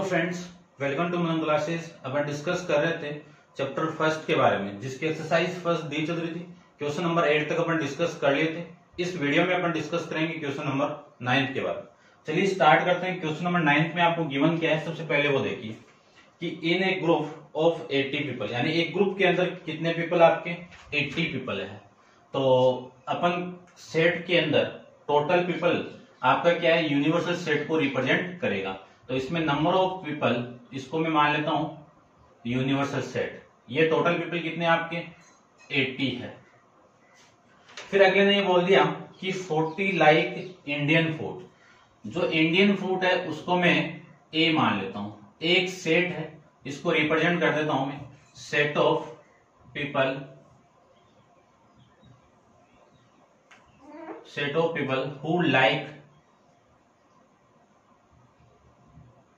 Friends, welcome to Manan classes. अपन discuss कर रहे थे चैप्टर फर्स्ट के बारे में, जिसकी एक्सरसाइज फर्स्ट दी चल रही थी। क्वेश्चन नंबर 8 तक अपन डिस्कस कर लिए थे। इस वीडियो में अपन डिस्कस करेंगे क्वेश्चन नंबर 9 के बारे में। चलिए स्टार्ट करते हैं। क्वेश्चन नंबर 9 में आपको गिवन क्या है, सबसे पहले वो देखिए कि in a group of 80 people, यानी एक ग्रुप के अंदर कितने पीपल आपके 80 पीपल है। तो अपन सेट के अंदर टोटल पीपल आपका क्या है, यूनिवर्सल सेट को रिप्रेजेंट करेगा। तो इसमें नंबर ऑफ पीपल, इसको मैं मान लेता हूं यूनिवर्सल सेट। ये टोटल पीपल कितने आपके 80 है। फिर अगले ने ये बोल दिया कि 40 लाइक इंडियन फूड। जो इंडियन फूड है उसको मैं ए मान लेता हूं। एक सेट है, इसको रिप्रेजेंट कर देता हूं मैं set of people, who like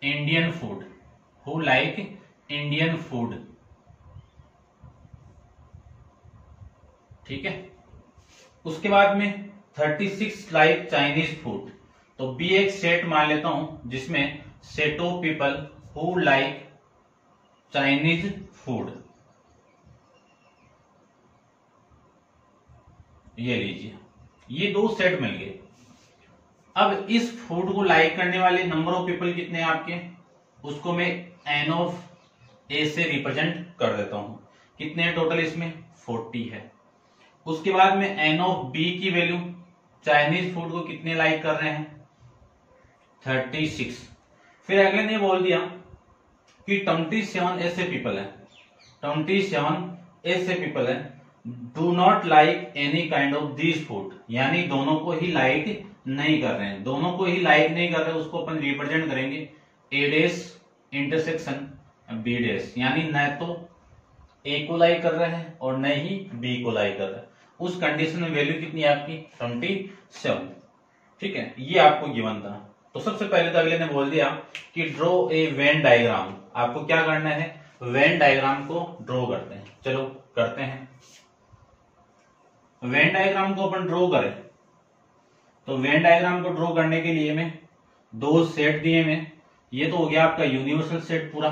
Indian food, ठीक है। उसके बाद में 36 लाइक चाइनीज फूड। तो बी एक सेट मान लेता हूं जिसमें set of people who like Chinese food, ये लीजिए, ये दो सेट मिल गए। अब इस फूड को लाइक करने वाले नंबर ऑफ पीपल कितने हैं आपके, उसको मैं एन ऑफ ए से रिप्रेजेंट कर देता हूं। कितने हैं टोटल, इसमें 40 है। उसके बाद में एन ऑफ बी की वैल्यू, चाइनीज फूड को कितने लाइक कर रहे हैं 36। फिर अगले ने बोल दिया कि 27 ऐसे पीपल है, 27 ऐसे पीपल है do not like any kind of this food, यानी दोनों को ही लाइक नहीं कर रहे हैं। दोनों को ही लाइक नहीं कर रहे हैं, उसको अपन रिप्रेजेंट करेंगे ए डेस इंटरसेक्शन बी डेस, यानी न तो ए को लाइक कर रहे हैं और न ही बी को लाइक कर रहे हैं। उस कंडीशन में वैल्यू कितनी है आपकी 27, ठीक है। ये आपको गिवन था। तो सबसे पहले तो अगले ने बोल दिया कि ड्रॉ ए वेन डायग्राम। आपको क्या करना है, वेन डायग्राम को ड्रॉ करते हैं। चलो करते हैं। वेन डायग्राम को अपन ड्रॉ करें तो वेन डायग्राम को ड्रॉ करने के लिए मैं दो सेट दिए मैं, ये तो हो गया आपका यूनिवर्सल सेट पूरा।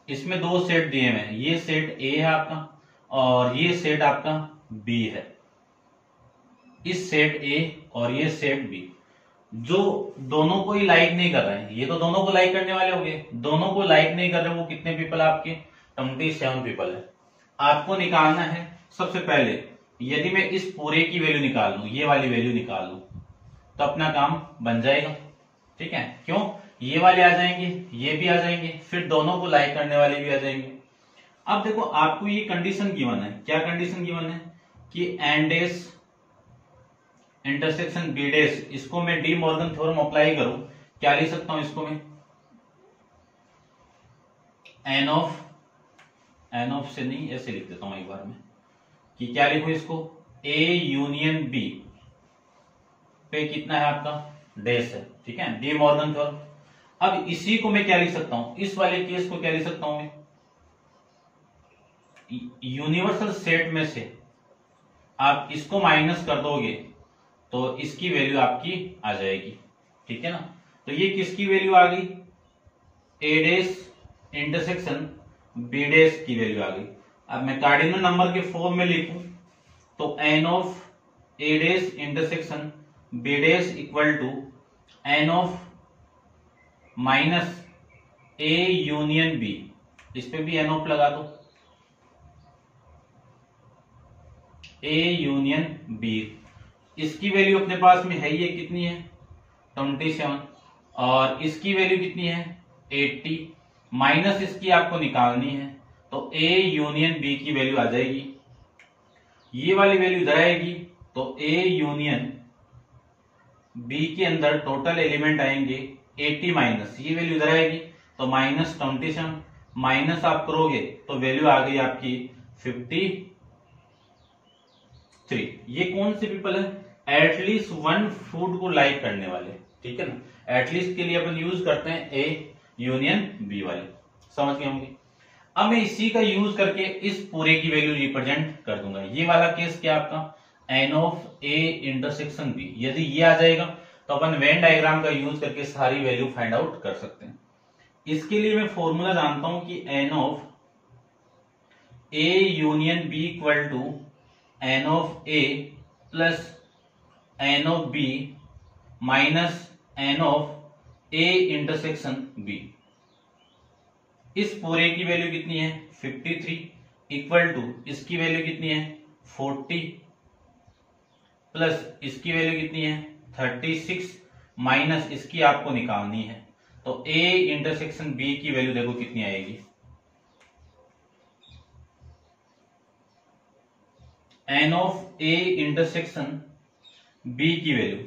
इसमें दो सेट दिए मैं, ये सेट ए है आपका और ये सेट आपका बी है। इस सेट ए और ये सेट बी जो दोनों को ही लाइक नहीं कर रहे हैं, ये तो दोनों को लाइक करने वाले हो गए, दोनों को लाइक नहीं कर रहे वो कितने पीपल आपके 27 पीपल है। आपको निकालना है सबसे पहले, यदि मैं इस पूरे की वैल्यू निकाल लूं, ये वाली वैल्यू निकाल लूं, तो अपना काम बन जाएगा, ठीक है। क्यों, ये वाले आ जाएंगे, ये भी आ जाएंगे, फिर दोनों को लाइक करने वाले भी आ जाएंगे। अब देखो आपको ये कंडीशन गिवन है, क्या कंडीशन गिवन है कि एन डेस इंटरसेक्शन बी डेस, इसको मैं डी मॉर्गन थ्योरम अप्लाई करूं, क्या लिख सकता हूं इसको मैं एन ऑफ से नहीं, ऐसे लिख देता हूं एक बार में कि क्या लिखूं इसको, ए यूनियन बी पे कितना है आपका डेस है, ठीक है, डी मॉर्गन थ्योरम। अब इसी को मैं क्या लिख सकता हूं, इस वाले केस को क्या लिख सकता हूं मैं, यूनिवर्सल सेट में से आप इसको माइनस कर दोगे तो इसकी वैल्यू आपकी आ जाएगी, ठीक है ना। तो ये किसकी वैल्यू आ गई, ए डेस इंटरसेक्शन बी डेस की वैल्यू आ गई। अब मैं कार्डिनल नंबर के फॉर्म में लिखूं तो n of A dash intersection B dash equal to N of minus A union B, इस पे भी एन ऑफ लगा दो, ए यूनियन बी। इसकी वैल्यू अपने पास में है, ये कितनी है 27 और इसकी वैल्यू कितनी है 80, माइनस इसकी आपको निकालनी है तो ए यूनियन बी की वैल्यू आ जाएगी। ये वाली वैल्यू इधर आएगी तो ए यूनियन बी के अंदर टोटल एलिमेंट आएंगे 80 माइनस, ये वैल्यू इधर आएगी तो माइनस 27, माइनस आप करोगे तो वैल्यू आ गई आपकी 53। ये कौन से पीपल है, एटलीस्ट वन फूड को लाइक करने वाले, ठीक है ना। एटलीस्ट के लिए अपन यूज करते हैं ए यूनियन बी वाले, समझ गए होंगे। अब मैं इसी का यूज करके इस पूरे की वैल्यू रिप्रेजेंट कर दूंगा। ये वाला केस क्या आपका n of A intersection B, यदि ये आ जाएगा तो अपन वेन डायग्राम का यूज करके सारी वैल्यू फाइंड आउट कर सकते हैं। इसके लिए मैं फॉर्मूला जानता हूं कि N of A union B equal to N of A plus N of B minus N of A intersection B. इस पूरे की वैल्यू कितनी है 53 इक्वल टू इसकी वैल्यू कितनी है 40 प्लस इसकी वैल्यू कितनी है 36 माइनस इसकी आपको निकालनी है। तो ए इंटरसेक्शन बी की वैल्यू देखो कितनी आएगी, n of A intersection B की वैल्यू,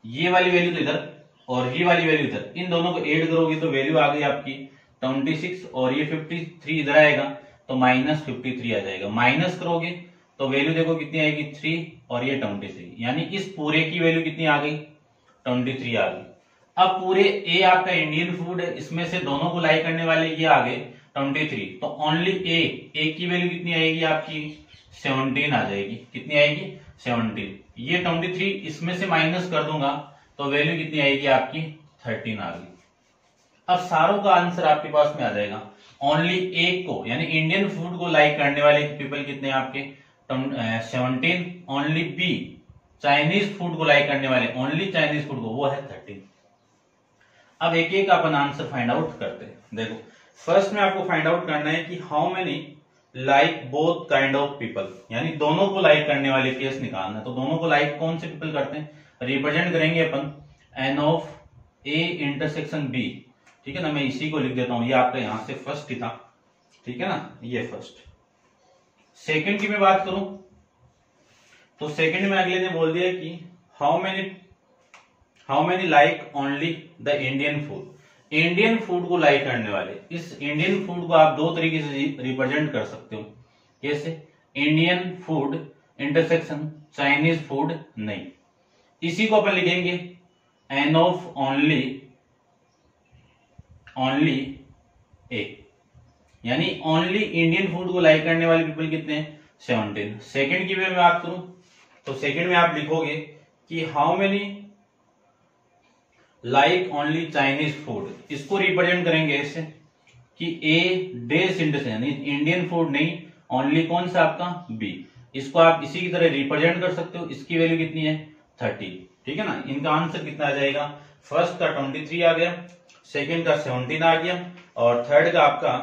ये वाली वैल्यू तो इधर और ये वाली वैल्यू इधर, इन दोनों को ऐड करोगे तो वैल्यू आ गई आपकी 26 और ये 53 इधर आएगा तो माइनस 53 आ जाएगा। माइनस करोगे तो वैल्यू देखो कितनी आएगी 3 और ये 23, यानी इस पूरे की वैल्यू कितनी आ गई 23 आ गई। अब पूरे ए आपका इंडियन फूड है, इसमें से दोनों को लाइक करने वाले ये आ गए 23, तो ओनली ए की वैल्यू कितनी आएगी आपकी 17 आ जाएगी। कितनी आएगी 17। ये 23 इसमें से माइनस कर दूंगा तो वैल्यू कितनी आएगी आपकी 13 आ गई। अब सारों का आंसर आपके पास में आ जाएगा। ओनली ए को यानी इंडियन फूड को लाइक करने वाले पीपल कितने आपके 17, ओनली बी चाइनीज फूड को लाइक करने वाले ओनली चाइनीज फूड को वो है 13। अब एक एक अपन आंसर फाइंड आउट करते हैं। देखो फर्स्ट में आपको फाइंड आउट करना है कि how many like both kind of people, यानी दोनों को लाइक करने वाले केस निकालना है। तो दोनों को लाइक कौन से पीपल करते हैं, रिप्रेजेंट करेंगे अपन n of A intersection B, ठीक है ना। मैं इसी को लिख देता हूं, ये आपका यहां से फर्स्ट ही था, ठीक है ना, ये फर्स्ट। सेकंड की मैं बात करूं तो सेकंड में अगले ने बोल दिया कि how many like only the Indian food, Indian food को लाइक करने वाले। इस इंडियन फूड को आप दो तरीके से रिप्रेजेंट कर सकते हो, कैसे, Indian food intersection Chinese food नहीं। इसी को अपन लिखेंगे एन ऑफ ओनली ए, यानी ओनली इंडियन फूड को लाइक करने वाले पीपल कितने हैं 17। सेकंड की मैं बात करूं तो सेकंड में आप लिखोगे कि how many like only Chinese food, इसको रिप्रेजेंट करेंगे ऐसे कि ए डेस इंटरसेक्शन यानी इंडियन फूड नहीं, ओनली कौन सा आपका बी। इसको आप इसी की तरह रिप्रेजेंट कर सकते हो। इसकी वैल्यू कितनी है 30, ठीक है ना। इनका आंसर कितना आ जाएगा, फर्स्ट का 23 आ गया, सेकंड का 17 आ गया और थर्ड का आपका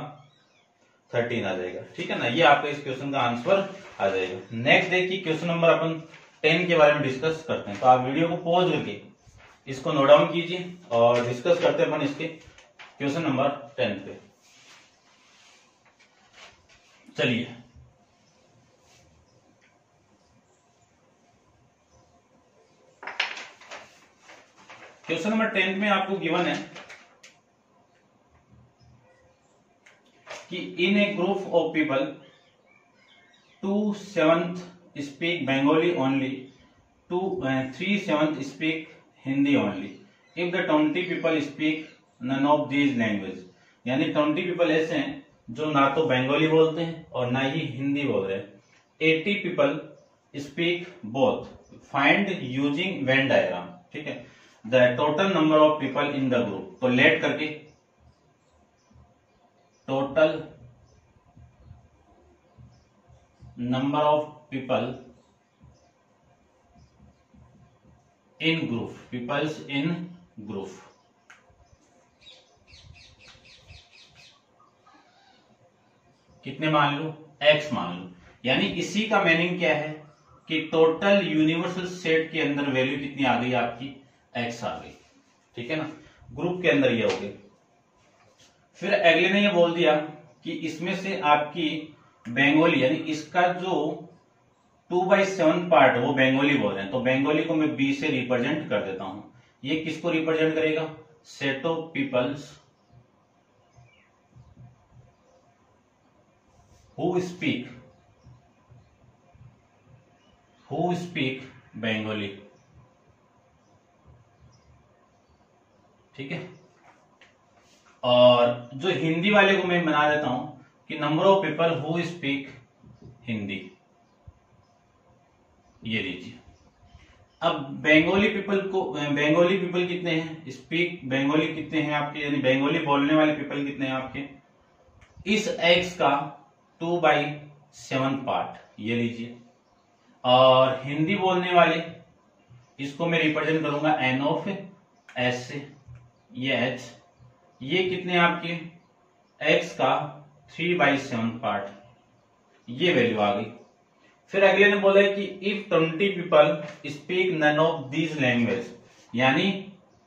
13 आ जाएगा, ठीक है ना। ये आपका इस क्वेश्चन का आंसर आ जाएगा। नेक्स्ट देखिए क्वेश्चन नंबर अपन 10 के बारे में डिस्कस करते हैं। तो आप वीडियो को पॉज करके इसको नोट डाउन कीजिए और डिस्कस करते हैं अपन इसके क्वेश्चन नंबर 10 पे। चलिए क्वेश्चन नंबर 10 में आपको गिवन है कि in a group of people 2/7 speak Bengali only, 3/7 speak Hindi only, if the 20 people speak none of these language, यानी 20 पीपल ऐसे हैं जो ना तो बंगाली बोलते हैं और ना ही हिंदी बोल रहे हैं। 80 people speak both, find using Venn diagram, ठीक है। The total number of people in the group, तो लेट करके total number of people in group, peoples in group, कितने मान लो x मान लो। यानी इसी का मीनिंग क्या है कि टोटल यूनिवर्सल सेट के अंदर वैल्यू कितनी आ गई आपकी x आ गई, ठीक है ना। ग्रुप के अंदर ये हो गई। फिर अगले ने ये बोल दिया कि इसमें से आपकी बंगाली यानी इसका जो 2/7 पार्ट वो बंगाली बोल रहे हैं, तो बंगाली को मैं बी से रिप्रेजेंट कर देता हूं। ये किसको रिप्रेजेंट करेगा, set of peoples who speak Bengali, ठीक है। और जो हिंदी वाले को मैं बना देता हूं कि number of people who speak Hindi, ये लीजिए। अब बंगाली पीपल कितने हैं, स्पीक बंगाली कितने हैं आपके, यानी बंगाली बोलने वाले पीपल कितने हैं आपके, इस x का 2/7 पार्ट ये लीजिए। और हिंदी बोलने वाले इसको मैं रिप्रेजेंट करूंगा n ऑफ s से, ये h, ये कितने आपके x का 3/7 पार्ट, ये वैल्यू आ गई। फिर अगले ने बोला है कि if 20 people speak none of these language, यानी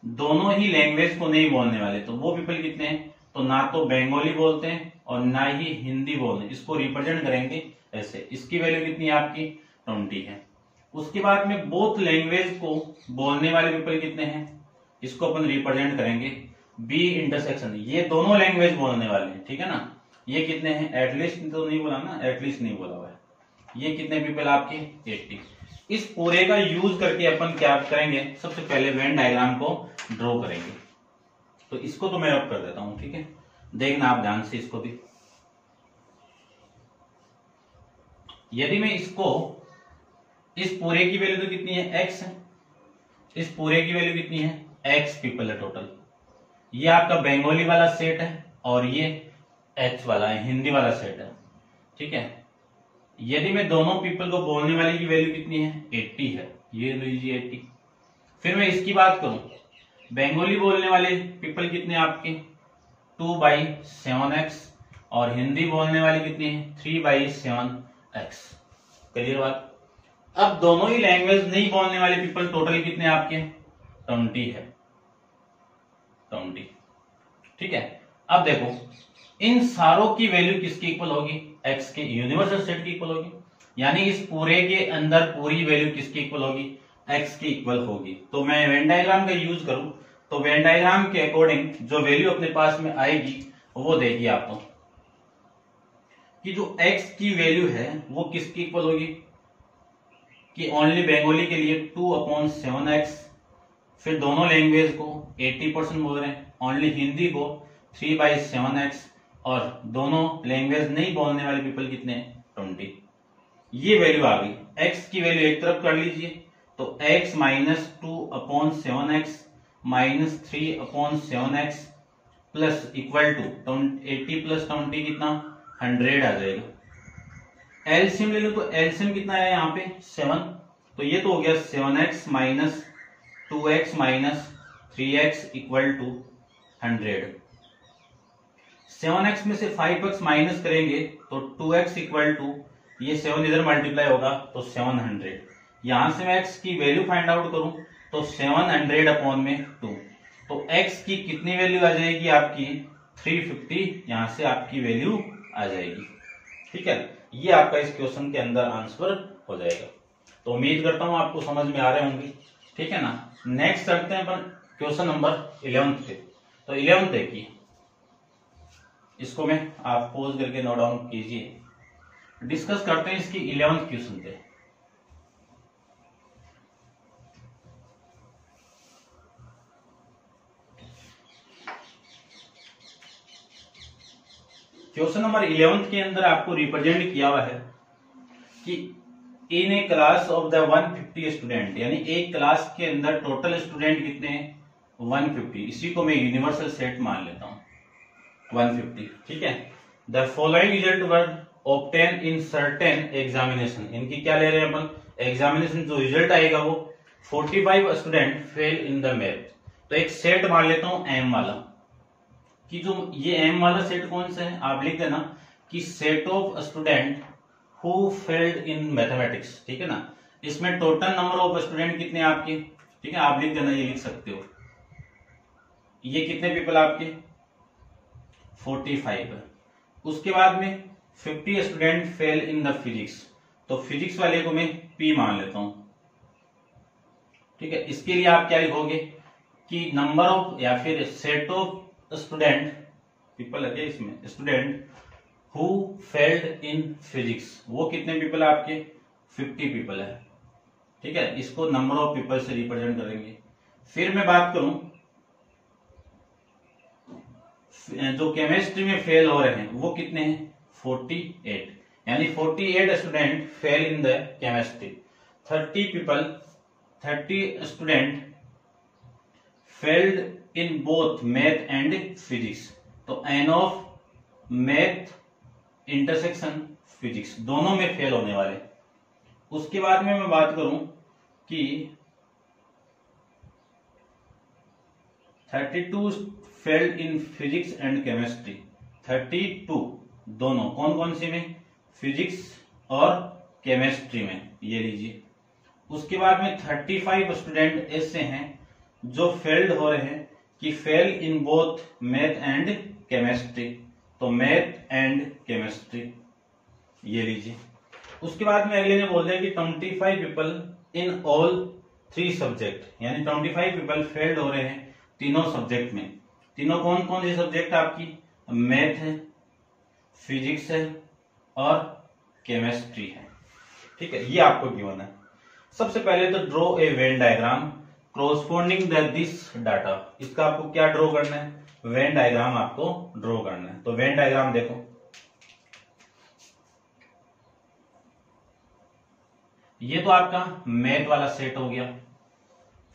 दोनों ही लैंग्वेज को नहीं बोलने वाले, तो वो पीपल कितने हैं, तो ना तो बंगाली बोलते हैं और ना ही हिंदी बोलते हैं, इसको रिप्रेजेंट करेंगे ऐसे। इसकी वैल्यू कितनी है आपकी 20 है। उसके बाद में बोथ लैंग्वेज को बोलने वाले पीपल कितने हैं, इसको अपन रिप्रेजेंट करेंगे बी इंटरसेक्शन, ये दोनों लैंग्वेज बोलने वाले हैं, ठीक है ना। ये कितने हैं, एटलीस्ट तो नहीं बोला ना, एटलीस्ट नहीं बोला हुआ है। ये कितने पीपल आपके 80। इस पूरे का यूज करके अपन क्या करेंगे, सबसे पहले वेन डायग्राम को ड्रॉ करेंगे। तो इसको तो मैं रब कर देता हूं, ठीक है, देखना आप ध्यान से इसको भी। यदि मैं इसको, इस पूरे की वैल्यू तो कितनी है x है, इस पूरे की वैल्यू कितनी है x पीपल है टोटल। ये आपका बंगाली वाला सेट है और ये h वाला है, हिंदी वाला सेट है, ठीक है। यदि मैं दोनों पीपल को बोलने वाले की वैल्यू कितनी है 80 है, ये लीजिए 80। फिर मैं इसकी बात करूं, बंगाली बोलने वाले पीपल कितने आपके 2/7x और हिंदी बोलने वाले कितने हैं 3/7x। क्लियर बात। अब दोनों ही लैंग्वेज नहीं बोलने वाले पीपल टोटल कितने आपके 20 है, 20, ठीक है। अब देखो इन सारों की वैल्यू किसकी इक्वल होगी, x के यूनिवर्सल सेट की इक्वल होगी, यानी इस पूरे के अंदर पूरी वैल्यू किसकी इक्वल होगी, x की इक्वल होगी। तो मैं वेन डायग्राम का यूज करूं तो वेन डायग्राम के अकॉर्डिंग जो वैल्यू अपने पास में आएगी वो देखिए आपको, कि जो x की वैल्यू है वो किसकी इक्वल होगी, कि ओनली बंगाली के लिए 2/7x, फिर दोनों लैंग्वेज को 80% बोल रहे हैं, ओनली हिंदी को 3/7x और दोनों लैंग्वेज नहीं बोलने वाले पीपल कितने 20। ये वैल्यू आ गई। x की वैल्यू एक तरफ कर लीजिए, तो x minus 2/7x minus 3/7x plus equal to 80 plus 20 कितना 100 आ जाएगा। एलसीएम ले लो तो एलसीएम कितना है यहाँ पे 7, तो ये तो हो गया 7x minus 2x minus 3x equal to 100। 7x में से 5x माइनस करेंगे तो 2x इक्वल टू, ये 7 इधर मल्टीप्लाई होगा तो 700। यहां से मैं x की वैल्यू फाइंड आउट करूं तो 700 अपॉन में 2, तो x की कितनी वैल्यू आ जाएगी आपकी 350, यहां से आपकी वैल्यू आ जाएगी, ठीक है। ये आपका इस क्वेश्चन के अंदर आंसर हो जाएगा। तो उम्मीद करता हूं आपको समझ में आ रहे होंगे, ठीक है ना। नेक्स्ट करते हैं अपन क्वेश्चन नंबर 11 पे। तो 11 देखिए, इसको मैं आप पॉज करके नोट डाउन कीजिए, डिस्कस करते हैं इसकी 11th क्वेश्चन पे। क्वेश्चन नंबर 11 के अंदर आपको रिप्रेजेंट किया हुआ है कि in A class of the 150 student, यानी एक क्लास के अंदर टोटल स्टूडेंट कितने हैं 150, इसी को मैं यूनिवर्सल सेट मान लेता हूं 150, ठीक है। The following result were obtain in certain examination, इनकी क्या ले रहे हैं अपन एग्जामिनेशन, जो रिजल्ट आएगा वो 45 student fail in the math. तो एक सेट मान लेता हूं एम वाला, कि जो ये एम वाला सेट कौन सा है आप लिख देना कि set of student who failed in mathematics, ठीक है ना। इसमें टोटल नंबर ऑफ स्टूडेंट कितने आपके, ठीक है, आप लिख देना, ये लिख सकते हो। ये कितने पीपल आपके 45 है। उसके बाद में 50 student fail in the physics, तो फिजिक्स वाले को मैं पी मान लेता हूं, ठीक है। इसके लिए आप क्या लिखोगे कि नंबर ऑफ या फिर सेट ऑफ स्टूडेंट पीपल है इसमें student who failed in physics, वो कितने पीपल है आपके 50 पीपल है, ठीक है। इसको नंबर ऑफ पीपल से रिप्रेजेंट करेंगे। फिर मैं बात करूं जो केमिस्ट्री में फेल हो रहे हैं वो कितने हैं 48, यानी 48 student fail in the chemistry, 30 people 30 student failed in both math and physics, तो n of math intersection physics दोनों में फेल होने वाले। उसके बाद में मैं बात करूं कि 32 failed in physics and chemistry, 32 दोनों कौन कौन सी में, फिजिक्स और केमिस्ट्री में, ये लीजिए। उसके बाद में 35 स्टूडेंट ऐसे हैं जो फेल्ड हो रहे हैं कि fail in both math and chemistry, तो मैथ एंड केमिस्ट्री, ये लीजिए। उसके बाद में अगले ने बोल दिया कि 25 पीपल इन ऑल 3 सब्जेक्ट, यानी 25 पीपल फेल्ड हो रहे हैं तीनों सब्जेक्ट में। तीनों कौन कौन से सब्जेक्ट आपकी, मैथ है, फिजिक्स है और केमिस्ट्री है। ठीक है, ये आपको गिवन है। सबसे पहले तो draw a Venn diagram corresponding this data, इसका आपको क्या ड्रॉ करना है, वेन डायग्राम आपको ड्रॉ करना है। तो वेन डायग्राम देखो, ये तो आपका मैथ वाला सेट हो गया।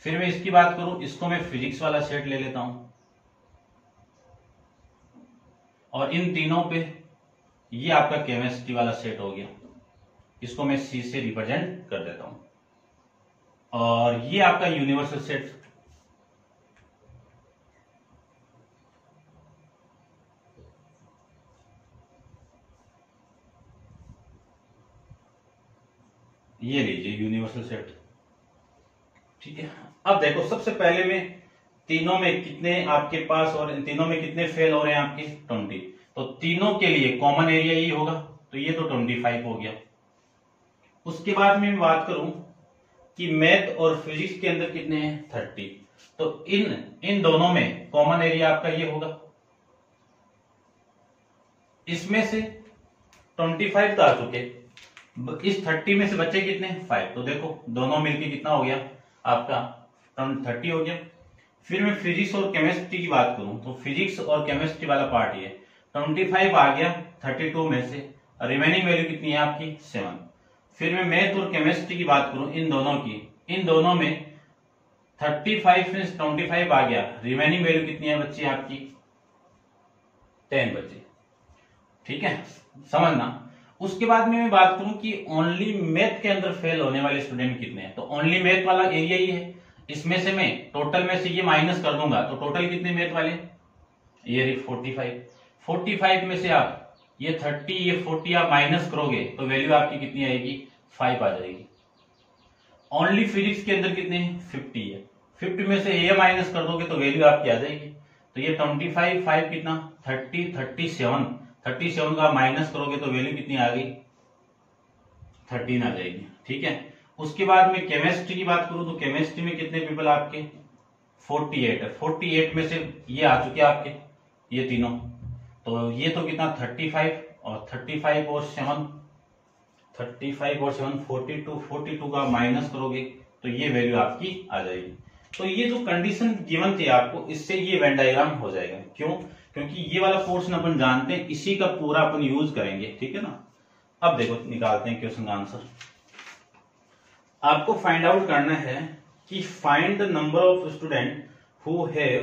फिर मैं इसकी बात करूं, इसको मैं फिजिक्स वाला सेट ले लेता हूं और इन तीनों पे ये आपका केमिस्ट्री वाला सेट हो गया, इसको मैं सी से रिप्रेजेंट कर देता हूं। और ये आपका यूनिवर्सल सेट, ये लीजिए यूनिवर्सल सेट। ठीक है, अब देखो सबसे पहले में तीनों में कितने आपके पास और इन तीनों में कितने फेल हो रहे हैं आपके 20, तो तीनों के लिए कॉमन एरिया ही होगा, तो ये तो 25 हो गया। उसके बाद में बात करूं कि मैथ और फिजिक्स के अंदर कितने हैं 30, तो इन दोनों में कॉमन एरिया आपका ये होगा। इसमें से 25 तो आ चुके, इस 30 में से बच्चे कितने 5, तो देखो दोनों मिलके कितना हो गया आपका 30 हो गया। फिर मैं फिजिक्स और केमिस्ट्री की बात करूं तो फिजिक्स और केमिस्ट्री वाला पार्ट ये 25 आ गया 32 में से, रिमेनिंग वैल्यू कितनी है आपकी 7। फिर मैं मैथ और केमिस्ट्री की बात करूं इन दोनों की, इन दोनों में 35 में 25 आ गया, रिमेनिंग वैल्यू कितनी है बच्ची आपकी 10 बच्चे। ठीक है, समझना। उसके बाद में मैं बात करूं कि ओनली मैथ के अंदर फेल होने वाले स्टूडेंट कितने हैं, तो ओनली मैथ वाला एरिया ही है। इसमें से मैं टोटल में से ये माइनस कर दूंगा, तो टोटल कितने मैथ वाले, ये 45 में से आप ये 30 ये 40 आप माइनस करोगे तो वैल्यू आपकी कितनी आएगी 5 आ जाएगी। ओनली फिजिक्स के अंदर कितने 50 है, 50 में से ये माइनस कर दोगे तो वैल्यू आपकी आ जाएगी। तो ये 25 5 कितना 30 37 का माइनस करोगे तो वैल्यू कितनी आ गई 13 आ जाएगी। ठीक है, उसके बाद में केमिस्ट्री की बात करूं तो केमिस्ट्री में कितने पीपल आपके 48 है, 48 में से ये आ चुके आपके ये तीनों, तो ये तो कितना 35 और 35 और 7 42 का माइनस करोगे तो ये वैल्यू आपकी आ जाएगी। तो ये जो कंडीशन गिवन थी आपको, इससे ये वेन डायग्राम हो जाएगा। क्यों, क्योंकि ये वाला पोर्शन अपन जानते हैं, इसी का पूरा अपन यूज करेंगे। ठीक है ना। अब देखो निकालते हैं क्वेश्चन का आंसर। आपको फाइंड आउट करना है कि find the number of student who have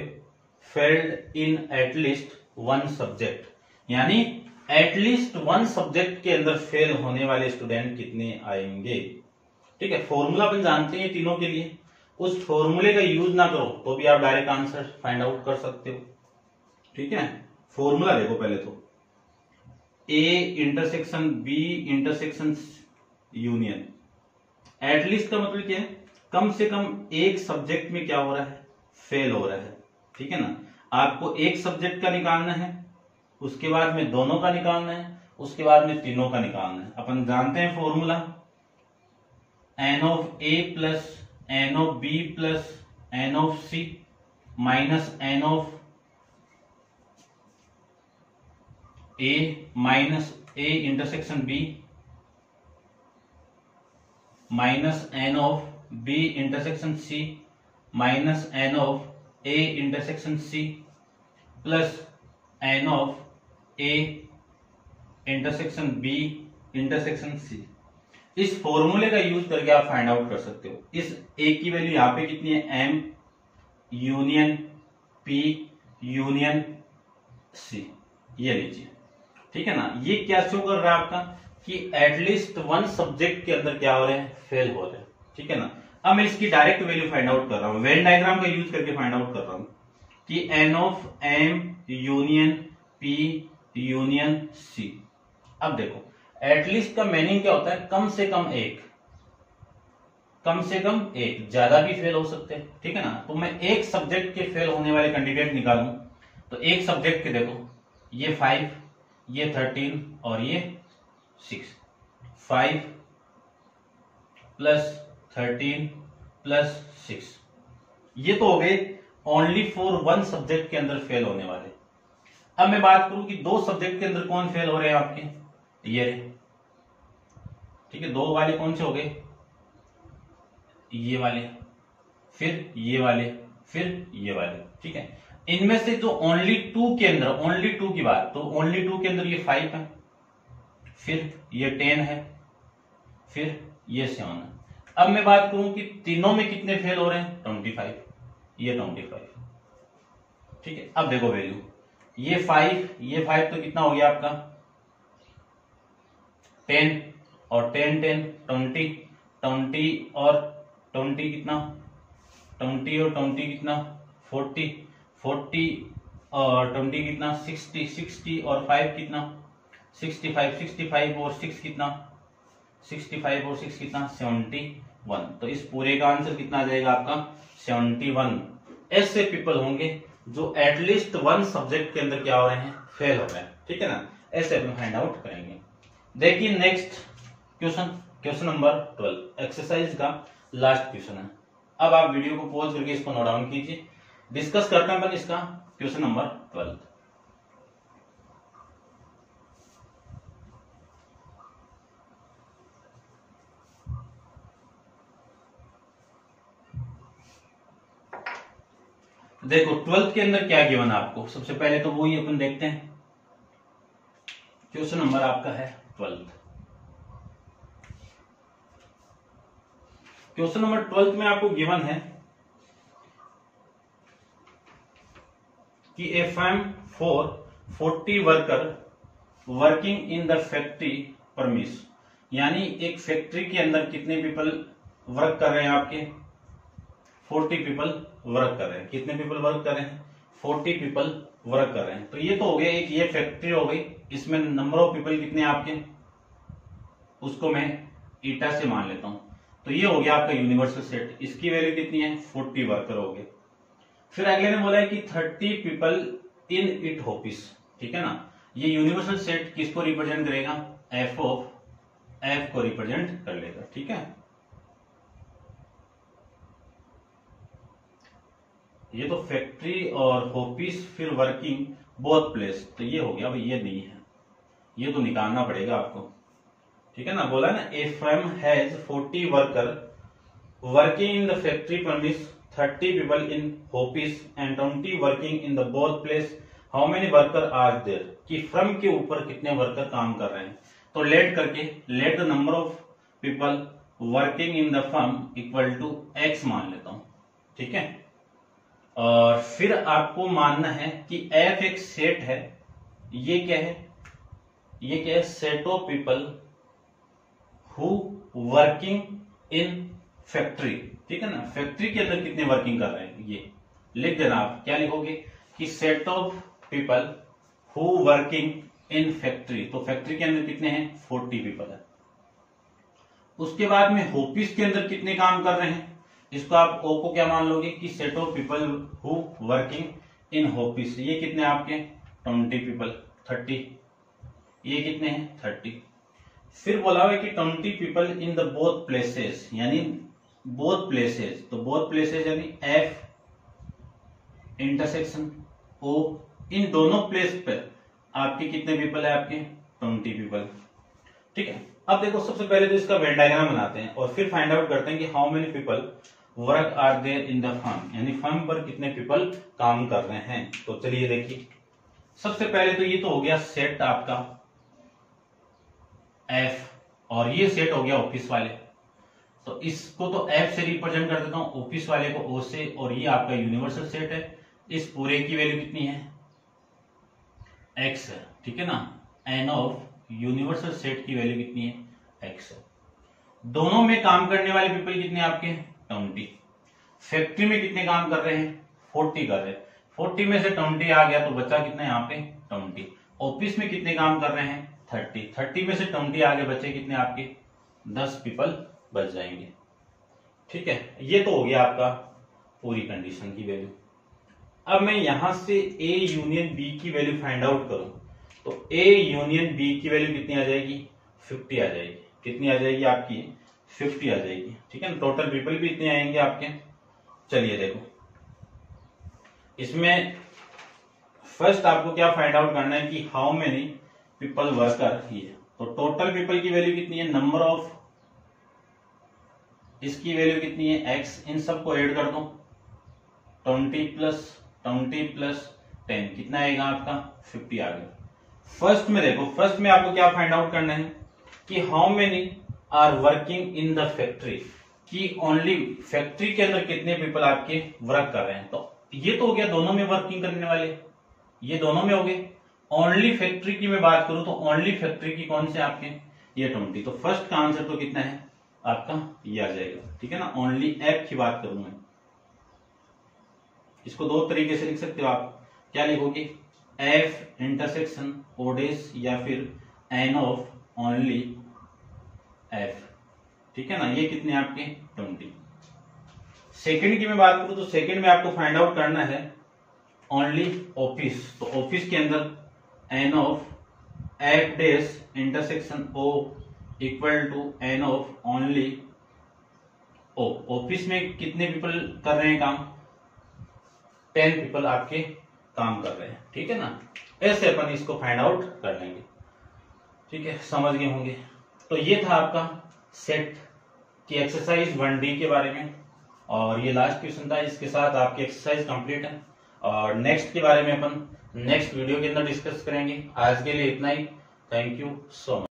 failed in at least one subject, यानी एटलीस्ट वन सब्जेक्ट के अंदर फेल होने वाले स्टूडेंट कितने आएंगे। ठीक है, फॉर्मूला अपन जानते हैं तीनों के लिए, उस फॉर्मूले का यूज ना करो तो भी आप डायरेक्ट आंसर फाइंड आउट कर सकते हो। ठीक है, फॉर्मूला देखो पहले तो, A intersection B intersection union. At least का मतलब क्या है, कम से कम एक सब्जेक्ट में क्या हो रहा है फेल हो रहा है। ठीक है ना, आपको एक सब्जेक्ट का निकालना है, उसके बाद में दोनों का निकालना है, उसके बाद में तीनों का निकालना है। अपन जानते हैं formula N of A plus N of B plus N of C minus N of A minus A intersection B minus N of B intersection C minus N of A intersection C plus N of A intersection B intersection C. इस फॉर्मूले का use करके आप find out कर सकते हो। इस ए की वैल्यू यहां पे कितनी है, M union P union C, ये लीजिए, ठीक है ना। ये क्या शो कर रहा है आपका कि एटलीस्ट वन सब्जेक्ट के अंदर क्या हो रहे हैं, फेल हो रहे हैं, ठीक है ना। अब मैं इसकी डायरेक्ट वैल्यू फाइंड आउट कर रहा हूं, वेन डायग्राम का यूज करके फाइंड आउट कर रहा हूं कि N of M union P union C. अब देखो एटलीस्ट का मीनिंग क्या होता है, कम से कम एक, कम से कम एक, ज्यादा भी फेल हो सकते हैं, ठीक है ना। तो मैं एक सब्जेक्ट के फेल होने वाले कैंडिडेट निकालूं तो एक सब्जेक्ट के देखो ये 5, ये 13 और ये 6, 5 प्लस 13 प्लस 6, ये तो हो गए ओनली फॉर वन सब्जेक्ट के अंदर फेल होने वाले। अब मैं बात करूं कि दो सब्जेक्ट के अंदर कौन फेल हो रहे हैं आपके, ये, ठीक है, दो वाले कौन से हो गए, ये वाले, फिर ये वाले, फिर ये वाले, ठीक है। इनमें से जो ओनली टू के अंदर, ओनली टू की बात, तो ओनली टू के अंदर ये 5 है, फिर ये 10 है, फिर ये 7 है। अब मैं बात करूं कि तीनों में कितने फेल हो रहे हैं, 25, ये 25, ठीक है। अब देखो वैल्यू, ये 5, ये 5 तो कितना हो गया आपका 10 और 10 10 20, 20 और 20 कितना, 20 और 20 कितना 40, 40 और 20 कितना 60, 60 और 5 कितना 65, 65 और 6 कितना 65 और 6 कितना 71। तो इस पूरे का आंसर कितना आ जाएगा आपका 71। ऐसे पीपल होंगे जो एटलीस्ट वन सब्जेक्ट के अंदर क्या हो रहे हैं, फेल हो रहे हैं, ठीक है ना। ऐसे हम फाइंड आउट करेंगे। देखिए next question, question number 12 exercise का लास्ट क्वेश्चन है। अब आप वीडियो को पॉज करके इसको नोट डाउन कीजिए, डिस्कस करते हैं अपन इसका क्वेश्चन नंबर 12। देखो 12th के अंदर क्या गिवन है आपको, सबसे पहले तो वो ही अपन देखते हैं। क्वेश्चन नंबर आपका है 12। क्वेश्चन नंबर 12 में आपको गिवन है कि a firm for 40 worker working in the factory premise, यानी एक फैक्ट्री के अंदर कितने पीपल वर्क कर रहे हैं आपके, 40 पीपल वर्क कर रहे हैं। कितने पीपल वर्क कर रहे हैं, 40 पीपल वर्क कर रहे हैं। तो ये तो हो गया एक, ये फैक्ट्री हो गई, इसमें नंबर ऑफ पीपल कितने आपके, उसको मैं ईटा से मान लेता हूं। तो ये हो गया आपका यूनिवर्सल सेट, इसकी वैल्यू कितनी है 40 वर्कर हो गए। फिर अगले ने बोला है कि 30 पीपल इन इट ऑफिस, ठीक है ना। ये यूनिवर्सल सेट किसको रिप्रेजेंट करेगा, एफ ऑफ एफ को रिप्रेजेंट कर लेगा, ठीक है। ये तो फैक्ट्री और ऑफिस फिर वर्किंग बोथ प्लेस, तो ये हो गया भाई, ये नहीं है, ये तो निकालना पड़ेगा आपको, ठीक है ना। बोला ना a firm has 40 worker working in the factory premise 30 people in office and 20 working in the both place, how many worker are there, कि फर्म के ऊपर कितने वर्कर काम कर रहे हैं। तो लेट करके let the number of people working in the firm equal to X मान लेता हूं, ठीक है। और फिर आपको मानना है कि एफ एक सेट है, ये क्या है, ये क्या है, set of people who working in factory, ठीक है ना। फैक्ट्री के अंदर कितने वर्किंग कर रहे हैं, ये लिख देना। आप क्या लिखोगे कि set of people who working in factory, तो फैक्ट्री के अंदर कितने हैं 40 पीपल है। उसके बाद में ऑफिस के अंदर कितने काम कर रहे हैं, इसको आप ओ को क्या मान लोगे कि set of people who working in office, ये कितने आपके 20 पीपल 30, ये कितने हैं 30। फिर बोला हुआ है कि 20 people in the both places, यानी बोथ प्लेसेस, तो बोथ प्लेसेस यानी एफ इंटरसेक्शन ओ, इन दोनों प्लेस पे आपके कितने पीपल है, आपके 20 पीपल, ठीक है। अब देखो सबसे पहले तो इसका वेन डायग्राम बनाते हैं और फिर फाइंड आउट करते हैं कि how many people work are there in the firm, यानी फर्म पर कितने पीपल काम कर रहे हैं। तो चलिए देखिए, सबसे पहले तो ये तो हो गया सेट आपका एफ, और ये सेट हो गया ऑफिस वाले। तो इसको तो एफ से रिप्रेजेंट कर देता हूं, ऑफिस वाले को ओ से, और ये आपका यूनिवर्सल सेट है। इस पूरे की वैल्यू कितनी है, एक्स है, ठीक है ना। एन ऑफ यूनिवर्सल सेट की वैल्यू कितनी है, एक्स है। दोनों में काम करने वाले पीपल कितने आपके, 20। फैक्ट्री में कितने काम कर रहे हैं, 40 कर रहे हैं। 40 में से 20 आ गया तो बचा कितना यहाँ पे, 20। ऑफिस में कितने काम कर रहे हैं, 30। 30 में से 20 आगे बचे कितने आपके, 10 पीपल बच जाएंगे, ठीक है। ये तो हो गया आपका पूरी कंडीशन की वैल्यू। अब मैं यहां से ए यूनियन बी की वैल्यू फाइंड आउट करूं तो ए यूनियन बी की वैल्यू कितनी आ जाएगी, 50 आ जाएगी। कितनी आ जाएगी आपकी, 50 आ जाएगी, ठीक है ना। टोटल पीपल भी इतने आएंगे आपके। चलिए देखो, इसमें फर्स्ट आपको क्या फाइंड आउट करना है कि how many people worker here. तो टोटल पीपल की वैल्यू कितनी है, नंबर ऑफ, इसकी वैल्यू कितनी है, एक्स। इन सबको ऐड कर दो, 20 प्लस 10 कितना आएगा आपका, 50 आ गया। फर्स्ट में देखो, फर्स्ट में आपको क्या फाइंड आउट करना है कि how many are working in the factory, कि ओनली फैक्ट्री के अंदर कितने पीपल आपके वर्क कर रहे हैं। तो ये तो हो गया दोनों में वर्किंग करने वाले, ये दोनों में हो गए। ओनली फैक्ट्री की मैं बात करूं तो ओनली फैक्ट्री की कौन से आपके, ये 20। तो फर्स्ट का आंसर तो कितना है आपका, ये आ जाएगा, ठीक है ना। ओनली एफ की बात करूं मैं, इसको दो तरीके से लिख सकते हो आप। क्या लिखोगे, एफ इंटरसेक्शन ओडेस, या फिर एन ऑफ ओनली एफ, ठीक है ना। ये कितने आपके, 20। सेकंड की मैं बात करूं तो सेकंड में आपको फाइंड आउट करना है ओनली ऑफिस। तो ऑफिस के अंदर एन ऑफ एफ डेस intersection O equal to N of only O. Office में कितने पीपल कर रहे हैं काम, 10 पीपल आपके काम कर रहे हैं, ठीक है ना। ऐसे अपन इसको फाइंड आउट कर लेंगे, ठीक है, समझ गए होंगे। तो ये था आपका सेट की एक्सरसाइज 1D के बारे में, और ये लास्ट क्वेश्चन था। इसके साथ आपकी एक्सरसाइज कंप्लीट है, और नेक्स्ट के बारे में अपन नेक्स्ट वीडियो के अंदर डिस्कस करेंगे। आज के लिए इतना ही। Thank you so much.